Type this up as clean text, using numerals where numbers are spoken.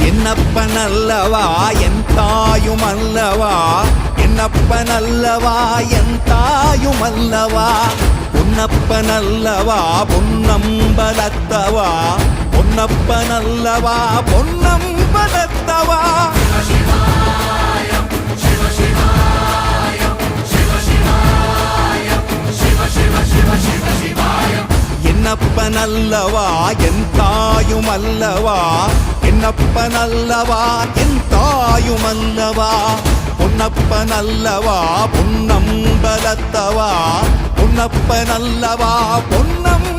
என்னப்பனல்லவா என் தாயுமல்லவா, என்னப்பனல்லவா என் தாயுமல்லவா, பொன்னப்பனல்லவா பொன்னம்பலத்தவா, பொன்னப்பனல்லவா பொன்னம்பலத்தவா. என்னப்பனல்லவா என் தாயுமல்லவா, என்னப்பனல்லவா என் தாயுமல்லவா, பொன்னப்பனல்லவா பொன்னம்பலத்தவா, பொன்னப்பனல்லவா பொன்னம்